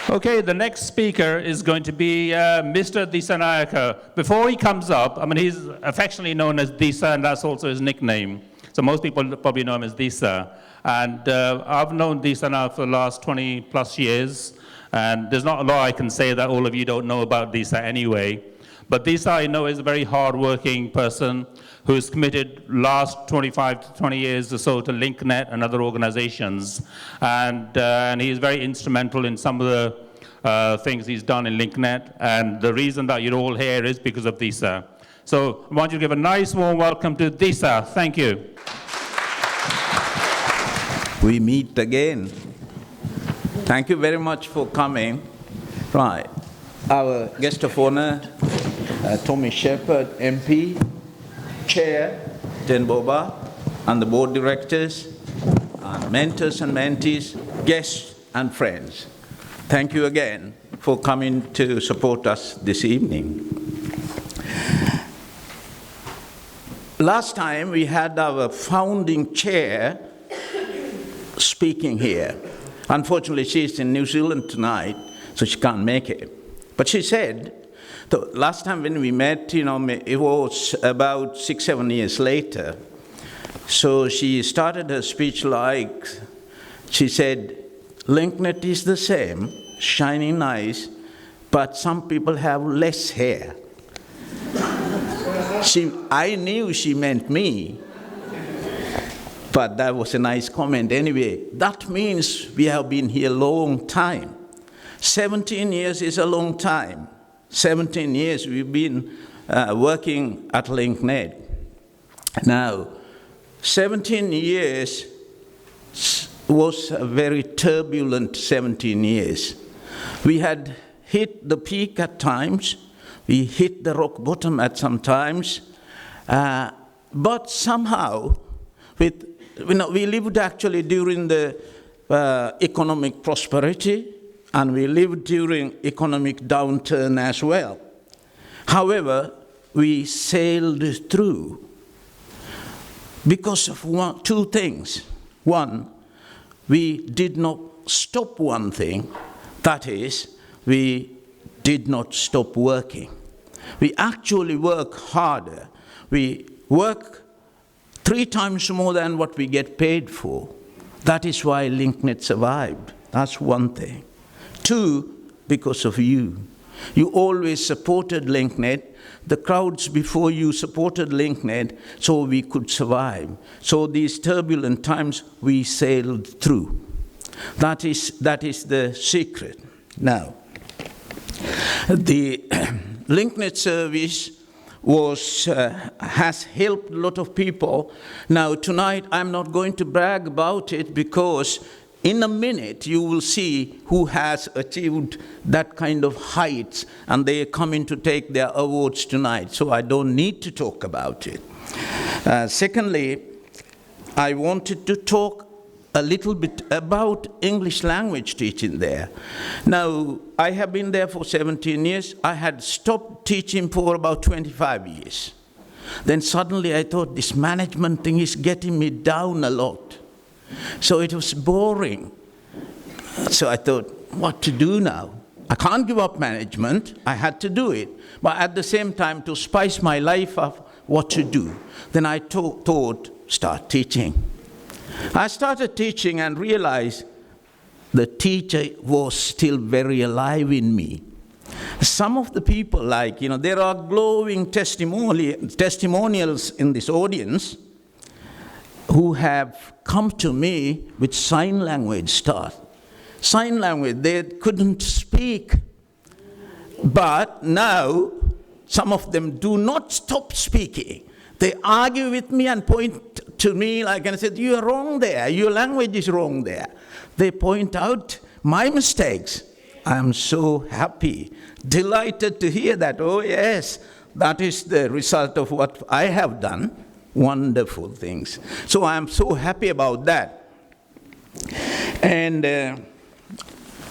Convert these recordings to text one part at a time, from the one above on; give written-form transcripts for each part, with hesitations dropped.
Okay, the next speaker is going to be Mr. Dissy. Before he comes up, I mean, he's affectionately known as Dissa, and that's also his nickname. So most people probably know him as Dissa. And I've known Dissa now for the last 20 plus years. And there's not a lot I can say that all of you don't know about Dissa anyway. But Dissa, I know, is a very hard-working person who's committed last 25 to 20 years or so to LinkNet and other organizations. And he's very instrumental in some of the things he's done in LinkNet. And the reason that you're all here is because of Dissa. So I want you to give a nice warm welcome to Dissa. Thank you. We meet again. Thank you very much for coming. Right. Our guest of honor, Tommy Shepherd, MP, Chair, Jen Boba, and the board directors, mentors and mentees, guests and friends. Thank you again for coming to support us this evening. Last time we had our founding chair speaking here. Unfortunately, she's in New Zealand tonight, so she can't make it. But she said, the last time when we met, it was about 6-7 years later. So she started her speech like, she said, LinkNet is the same, shining nice, but some people have less hair. I knew she meant me, but that was a nice comment. Anyway, that means we have been here a long time. 17 years is a long time. 17 years we've been working at LinkNet. Now, 17 years was a very turbulent 17 years. We had hit the peak at times. We hit the rock bottom at some times. But somehow, we lived actually during the economic prosperity, and we lived during economic downturn as well. However, we sailed through because of two things. One, we did not stop one thing. That is, we did not stop working. We actually work harder. We work 3 times more than what we get paid for. That is why LinkNet survived. That's one thing. 2, because of you. You always supported LinkNet. The crowds before you supported LinkNet so we could survive. So these turbulent times we sailed through. That is the secret. Now, the LinkNet service has helped a lot of people. Now tonight I'm not going to brag about it because in a minute you will see who has achieved that kind of heights, and they are coming to take their awards tonight, so I don't need to talk about it. Secondly, I wanted to talk a little bit about English language teaching there. Now, I have been there for 17 years. I had stopped teaching for about 25 years. Then suddenly I thought this management thing is getting me down a lot. So it was boring. So I thought, what to do now? I can't give up management. I had to do it. But at the same time, to spice my life up, what to do? Then I thought, start teaching. I started teaching and realized the teacher was still very alive in me. Some of the people, there are glowing testimonials in this audience who have come to me with sign language stuff. Sign language, they couldn't speak. But now, some of them do not stop speaking. They argue with me and point to me and said, you are wrong there, your language is wrong there. They point out my mistakes. I am so happy, delighted to hear that. Oh yes, that is the result of what I have done. Wonderful things. So I am so happy about that. And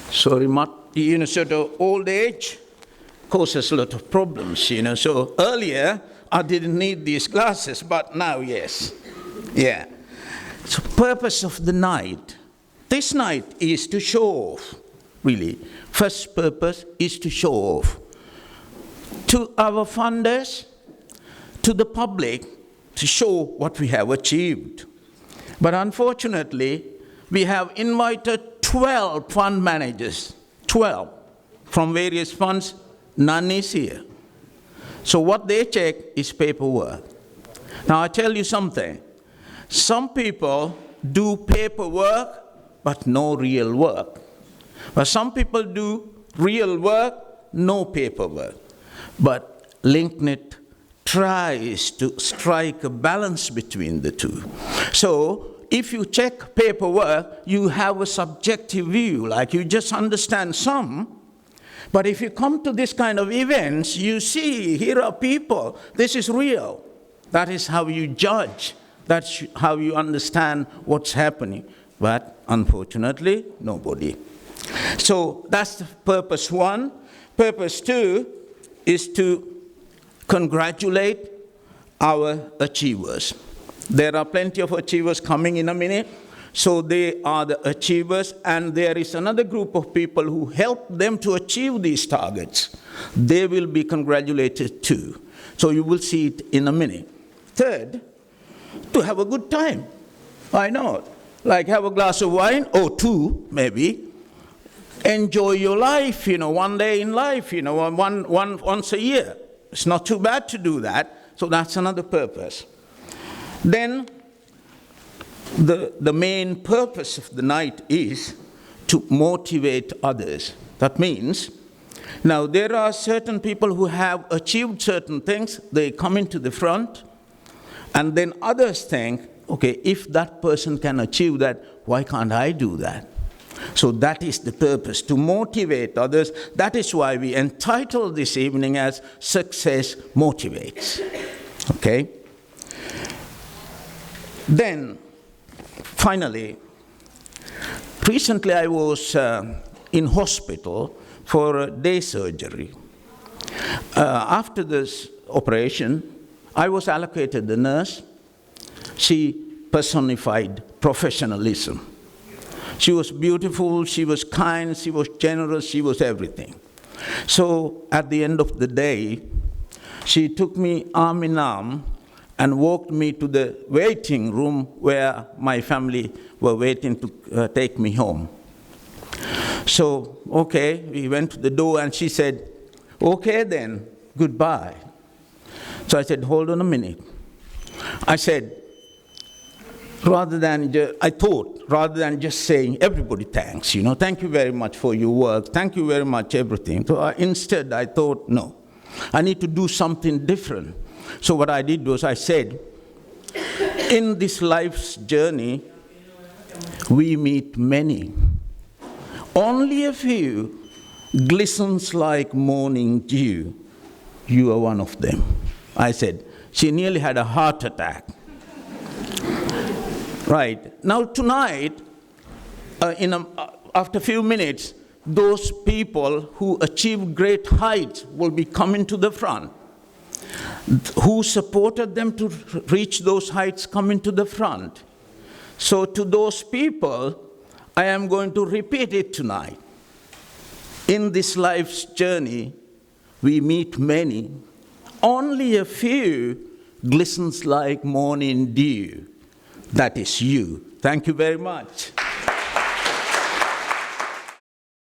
sort of old age causes a lot of problems, So earlier, I didn't need these glasses, but now, yes. Yeah. So purpose of the night. This night is to show off really. First purpose is to show off to our funders, to the public, to show what we have achieved. But unfortunately, we have invited 12 fund managers, 12 from various funds, none is here. So what they check is paperwork. Now I tell you something, some people do paperwork, but no real work. But some people do real work, no paperwork. But LinkNet tries to strike a balance between the two. So if you check paperwork, you have a subjective view, like you just understand some. But if you come to this kind of events, you see, here are people, this is real. That is how you judge. That's how you understand what's happening. But unfortunately, nobody. So that's purpose one. Purpose two is to congratulate our achievers. There are plenty of achievers coming in a minute. So they are the achievers, and there is another group of people who help them to achieve these targets. They will be congratulated too. So you will see it in a minute. Third, to have a good time. Why not? Like have a glass of wine, or two maybe. Enjoy your life, one day in life, once a year. It's not too bad to do that. So that's another purpose. Then, the main purpose of the night is to motivate others. That means, now there are certain people who have achieved certain things, they come into the front, and then others think, okay, if that person can achieve that, why can't I do that? So that is the purpose, to motivate others. That is why we entitled this evening as Success Motivates. Okay? Then, finally, recently I was in hospital for a day surgery. After this operation, I was allocated a nurse. She personified professionalism. She was beautiful, she was kind, she was generous, she was everything. So at the end of the day, she took me arm in arm and walked me to the waiting room where my family were waiting to take me home. So, okay, we went to the door and she said, okay then, goodbye. So I said, hold on a minute. I said, rather than just saying, everybody thanks, thank you very much for your work, thank you very much, everything. So instead I thought, no, I need to do something different. So what I did was I said, in this life's journey, we meet many. Only a few glistens like morning dew. You are one of them. I said, she nearly had a heart attack. Right. Now tonight, after a few minutes, those people who achieved great heights will be coming to the front. Who supported them to reach those heights coming to the front. So to those people, I am going to repeat it tonight. In this life's journey, we meet many. Only a few glistens like morning dew. That is you. Thank you very much.